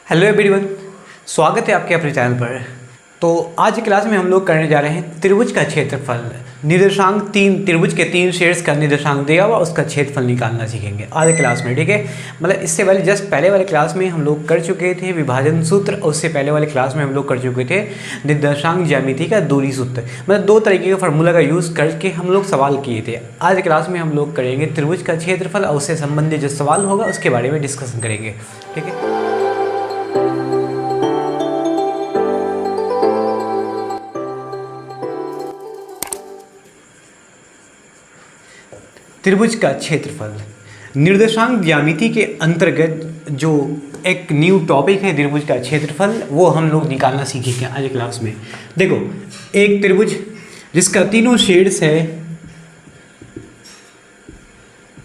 Hello everyone, स्वागत है आपके अपने चैनल पर। तो आज की क्लास में हम लोग करने जा रहे हैं त्रिभुज का क्षेत्रफल। निर्देशांक त्रिभुज के 3 शेड्स का निर्देशांक दिया हुआ उसका क्षेत्रफल निकालना सीखेंगे आज की क्लास में। ठीक है, मतलब इससे पहले जस्ट पहले वाले क्लास में हम लोग कर चुके थे विभाजन सूत्र, और उससे पहले वाले क्लास में हम लोग कर चुके थे निर्देशांक ज्यामिति का दूरी सूत्र। मतलब 2 तरीके का फार्मूला का यूज़ करके हम लोग सवाल किए थे। आज की क्लास में हम लोग करेंगे त्रिभुज का क्षेत्रफल और उससे संबंधित जो सवाल होगा उसके बारे में डिस्कशन करेंगे। ठीक है, त्रिभुज का क्षेत्रफल निर्देशांक ज्यामिति के अंतर्गत जो एक न्यू टॉपिक है त्रिभुज का क्षेत्रफल, वो हम लोग निकालना सीखेंगे आज क्लास में। देखो, एक त्रिभुज जिसका तीनों शेड्स है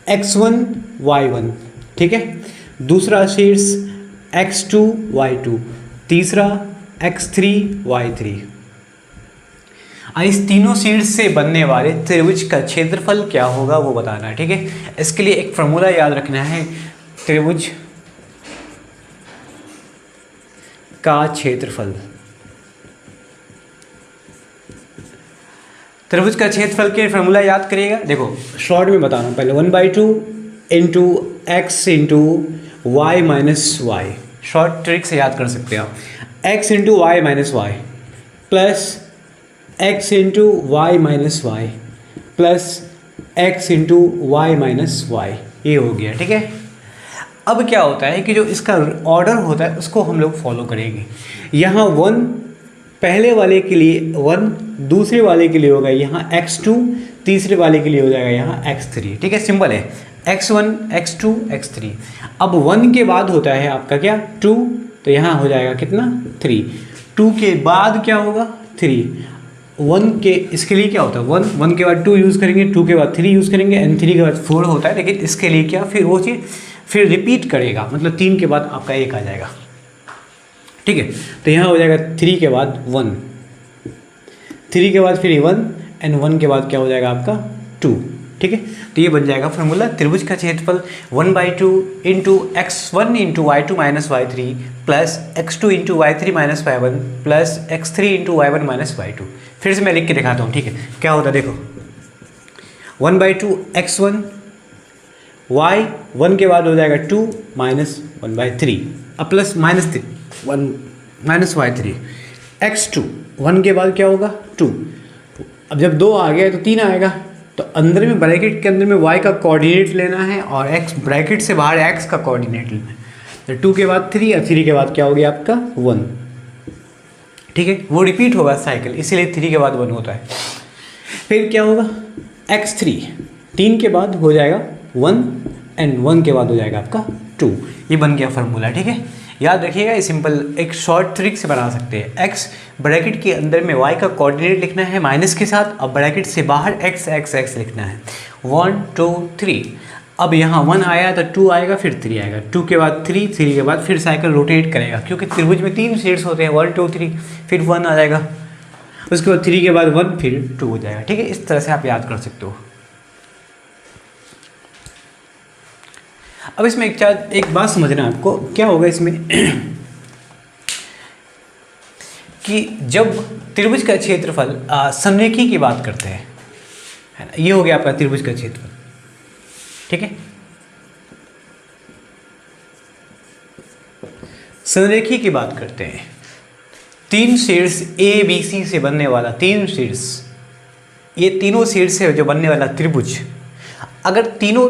x1 y1, ठीक है, दूसरा शेड्स x2 y2, तीसरा x3 y3। इस तीनों शीट्स से बनने वाले त्रिभुज का क्षेत्रफल क्या होगा वो बताना है। ठीक है, इसके लिए एक फार्मूला याद रखना है, त्रिभुज का क्षेत्रफल। त्रिभुज का क्षेत्रफल के फार्मूला याद करिएगा। देखो, शॉर्ट में बता रहा हूँ, पहले 1/2 into x into y minus y, short trick से याद कर सकते हो आप। X into y minus y plus x into y minus y plus x into y minus y, ये हो गया। ठीक है, अब क्या होता है कि जो इसका ऑर्डर होता है उसको हम लोग फॉलो करेंगे। यहाँ 1 पहले वाले के लिए 1, दूसरे वाले के लिए होगा यहाँ x2, तीसरे वाले के लिए हो जाएगा यहाँ x3। ठीक है, सिंपल है, x1 x2 x3। अब 1 के बाद होता है आपका क्या 2, तो यहाँ हो जाएगा कितना 3। 2 के बाद क्या होगा 3। 1 के इसके लिए क्या होता है 1 के बाद 2 यूज़ करेंगे, 2 के बाद 3 यूज़ करेंगे एंड 3 के बाद 4 होता है। लेकिन इसके लिए क्या, फिर वो चीज़ फिर रिपीट करेगा, मतलब 3 के बाद आपका 1 आ जाएगा। ठीक है, तो यहाँ हो जाएगा 3 के बाद 1, 3 के बाद फिर 1 एंड 1 के बाद क्या हो जाएगा आपका 2। ठीक है, तो ये बन जाएगा फार्मूला त्रिभुज का क्षेत्रफल 1/2 into x1 into y2 minus y3 plus x2 into y3 minus y1 plus x3 into y1 minus y2। फिर से मैं लिख के दिखाता हूँ। ठीक है, क्या होता है देखो, 1/2 x1 y 1 के बाद हो जाएगा 2 माइनस 1/3 अब plus minus 1 minus y3 x2 1 के बाद क्या होगा 2। अब जब 2 आ गया तो 3 आएगा, तो अंदर में ब्रैकेट के अंदर में y का कोऑर्डिनेट लेना है और x ब्रैकेट से बाहर x का कोऑर्डिनेट लेना है। तो 2 के बाद 3 और 3 के बाद क्या हो गया आपका 1। ठीक है, वो रिपीट होगा साइकिल, इसीलिए 3 के बाद 1 होता है। फिर क्या होगा x3, 3 के बाद हो जाएगा 1 एंड 1 के बाद हो जाएगा आपका 2। ये बन गया फार्मूला। ठीक है, याद रखिएगा, ये सिंपल एक शॉर्ट ट्रिक से बना सकते हैं। x ब्रैकेट के अंदर में y का कोऑर्डिनेट लिखना है माइनस के साथ, अब ब्रैकेट से बाहर x लिखना है। 1 2 3, अब यहाँ 1 आया तो 2 आएगा, फिर 3 आएगा, 2 के बाद 3, 3 के बाद फिर साइकिल रोटेट करेगा, क्योंकि त्रिभुज में 3 शेड्स होते हैं, 1 2 3, फिर 1 आ जाएगा, उसके बाद 3 के बाद 1 फिर 2 हो जाएगा। ठीक है, इस तरह से आप याद कर सकते हो। अब इसमें एक बात समझना है आपको, क्या होगा इसमें कि जब त्रिभुज का क्षेत्रफल समरेखी की बात करते हैं, है ना, ये हो गया आपका त्रिभुज का क्षेत्रफल। ठीक है, संरेखी की बात करते हैं, 3 शेड्स ए बी सी से बनने वाला 3 शेड्स, ये तीनों शेड्स से जो बनने वाला त्रिभुज, अगर तीनों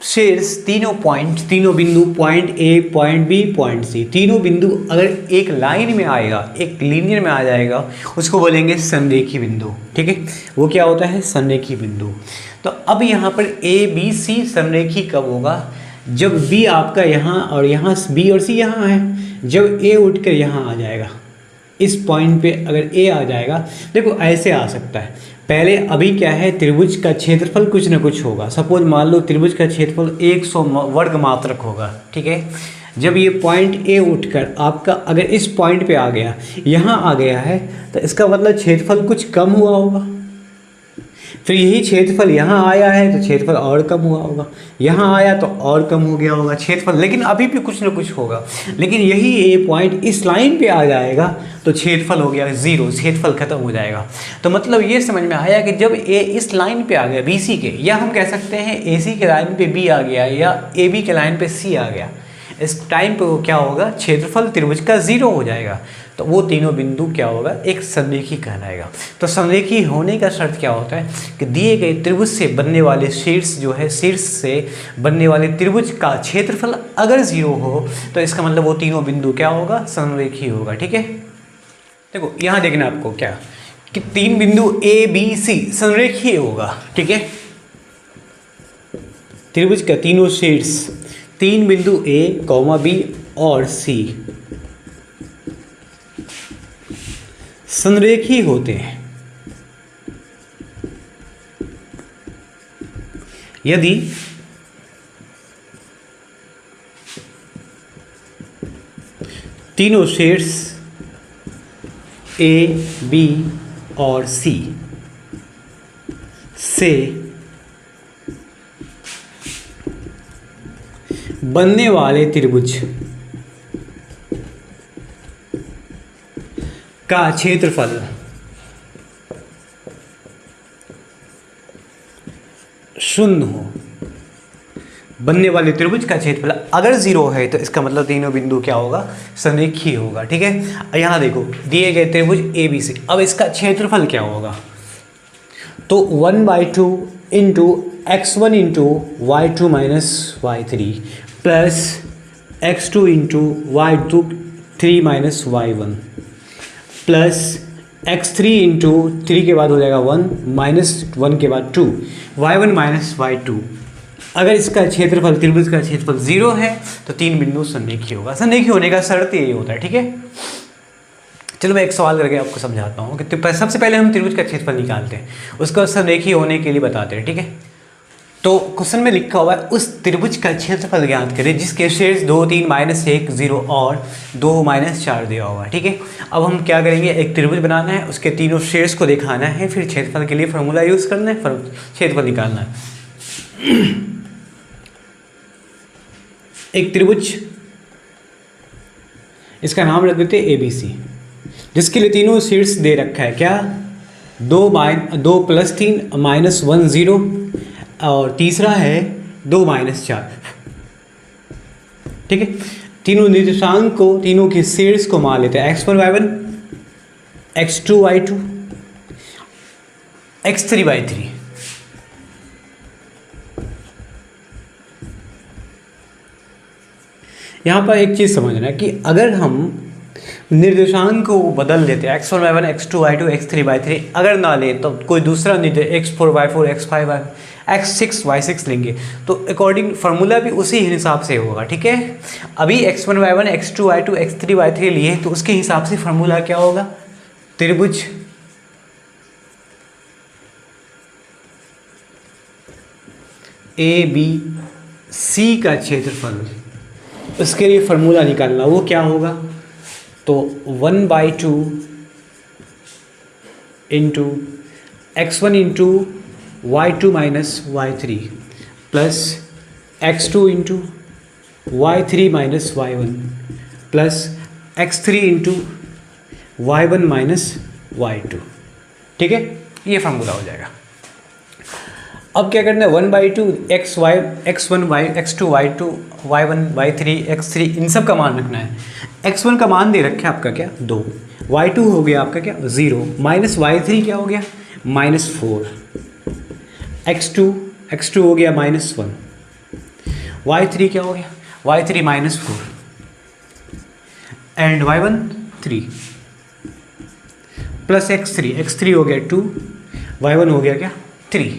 शेड्स, तीनों पॉइंट, तीनों बिंदु, point A, point B, point C, तीनों बिंदु अगर एक लाइन में आएगा, एक लीनियर में आ जाएगा, उसको बोलेंगे संरेखी बिंदु। ठीक है, वो क्या होता है संरेखी बिंदु। तो अब यहाँ पर ए बी सी संरेखी कब होगा, जब बी आपका यहाँ और यहाँ बी और सी यहाँ है, जब ए उठकर यहाँ आ जाएगा, इस पॉइंट पे अगर ए आ जाएगा, देखो ऐसे आ सकता है। पहले अभी क्या है, त्रिभुज का क्षेत्रफल कुछ ना कुछ होगा। सपोज मान लो त्रिभुज का क्षेत्रफल 100 वर्ग मात्रक होगा। ठीक है, जब ये पॉइंट ए उठकर आपका अगर इस पॉइंट पे आ गया, यहाँ आ गया है, तो इसका मतलब क्षेत्रफल कुछ कम हुआ होगा। फिर यही क्षेत्रफल यहाँ आया है तो क्षेत्रफल और कम हुआ होगा, यहाँ आया तो और कम हो गया होगा क्षेत्रफल, लेकिन अभी भी कुछ ना कुछ होगा। लेकिन यही ए पॉइंट इस लाइन पे आ जाएगा तो क्षेत्रफल हो गया 0, क्षेत्रफल खत्म हो जाएगा। तो मतलब ये समझ में आया कि जब ए इस लाइन पे आ गया BC के, या हम कह सकते हैं AC के लाइन पे B आ गया या AB के लाइन पे C आ गया, इस टाइम पे वो क्या होगा, क्षेत्रफल त्रिभुज का 0 हो जाएगा। तो वो तीनों बिंदु क्या होगा, एक समरेखी कहलाएगा। तो समरेखी होने का शर्त क्या होता है कि दिए गए त्रिभुज से बनने वाले शीर्ष जो है, शीर्ष से बनने वाले त्रिभुज का क्षेत्रफल अगर 0 हो तो इसका मतलब वो तीनों बिंदु क्या होगा, समरेखी होगा। ठीक है, देखो यहाँ देखना आपको क्या कि तीन बिंदु ABC समरेखीय होगा। ठीक है, त्रिभुज का तीनों शीर्ष, तीन बिंदु A, B और C संरेखी होते हैं यदि तीनों शीर्ष A, B और C से बनने वाले त्रिभुज का क्षेत्रफल शून्य हो। बनने वाले त्रिभुज का क्षेत्रफल अगर 0 है तो इसका मतलब तीनों बिंदु क्या होगा, समरेखीय होगा। ठीक है, यहाँ देखो दिए गए त्रिभुज ABC, अब इसका क्षेत्रफल क्या होगा, तो 1/2 into x1 into y2 minus y3 plus x2 into y2 3 minus y1 plus x3 into 3 के बाद हो जाएगा 1 माइनस 1 के बाद 2 y1 माइनस y2। अगर इसका क्षेत्रफल, त्रिभुज का क्षेत्रफल 0 है तो तीन बिंदु समरेखीय होगा। समरेखीय होने का शर्त यही होता है। ठीक है, चलो मैं एक सवाल करके आपको समझाता हूँ कि सबसे पहले हम त्रिभुज का क्षेत्रफल निकालते हैं, उसका समरेखीय होने के लिए बताते हैं। ठीक है, तो क्वेश्चन में लिखा हुआ है उस त्रिभुज का क्षेत्रफल ज्ञात करें जिसके शीर्ष 2, 3, -1, 0 और 2, -4 दिया हुआ है। ठीक है, अब हम क्या करेंगे, एक त्रिभुज बनाना है, उसके तीनों शीर्ष को दिखाना है, फिर क्षेत्रफल के लिए फॉर्मूला यूज़ करना है, फिर क्षेत्रफल निकालना है। एक त्रिभुज, इसका नाम रख देते हैं ABC, जिसके लिए तीनों शीर्ष दे रखा है क्या, 2 + 3 -1 0 और तीसरा है 2 -4। ठीक है, तीनों निर्देशांक को, तीनों के शीर्ष को मान लेते हैं, x1 y1, x2 y2, x3 y3। यहाँ पर एक चीज़ समझना है कि अगर हम निर्देशांक को बदल देते हैं, x1 y1, x2 y2, x3 y3 अगर ना ले तो कोई दूसरा निर्देश x4 y4, x5 y x6 y6 लेंगे तो अकॉर्डिंग फार्मूला भी उसी हिसाब से होगा। ठीक है, अभी x1 y1, x2 y2, x3 y3 लिए तो उसके हिसाब से फार्मूला क्या होगा, त्रिभुज ABC का क्षेत्रफल, उसके लिए फार्मूला निकालना, वो क्या होगा, तो 1/2 into x1 into y2 minus y3 plus x2 into y3 minus y1 plus x3 into y1 minus y2। ठीक है, ये फार्मूला हो जाएगा। अब क्या करना है, 1/2 x1 y, x2 y2, y1 y3 x3 इन सब का मान रखना है। x1 का मान दे रखे आपका क्या, 2, y2 हो गया आपका क्या 0, माइनस y3 क्या हो गया -4, x2 हो गया -1, y3 क्या हो गया y3 -4 and y1 3 plus x3 हो गया 2, y1 हो गया क्या 3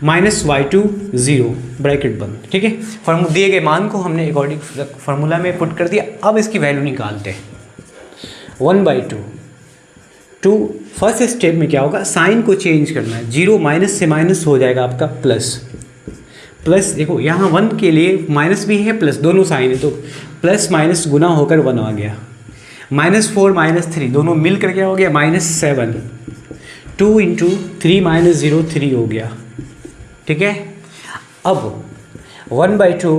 माइनस y2 0 ब्रैकेट बंद। ठीक है, दिए गए मान को हमने अकॉर्डिंग फार्मूला में पुट कर दिया। अब इसकी वैल्यू निकालते हैं, 1/2 फर्स्ट स्टेप में क्या होगा, साइन को चेंज करना है, 0 माइनस से माइनस हो जाएगा आपका प्लस देखो यहाँ 1 के लिए माइनस भी है प्लस, दोनों साइन है तो प्लस माइनस गुना होकर 1 आ गया, -4 -3 दोनों मिल कर क्या हो गया -7, 2 इंटू 3 माइनस 0 3 हो गया, ठीक है। अब 1/2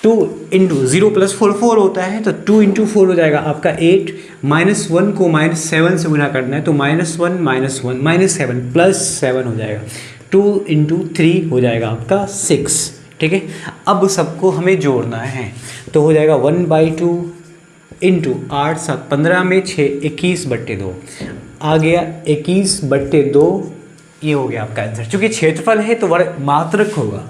2 इंटू 0 प्लस 4 4 होता है, तो 2 इंटू 4 हो जाएगा आपका 8, -1 को -7 से गुना करना है तो -1 -1 -7 +7 हो जाएगा, 2 इंटू 3 हो जाएगा आपका 6, ठीक है। अब सबको हमें जोड़ना है तो हो जाएगा 1/2 इंटू 8 7 15 में 6 21/2 आ गया, 21/2 ये हो गया आपका आंसर। चूँकि क्षेत्रफल है तो वर्ग मात्रक होगा,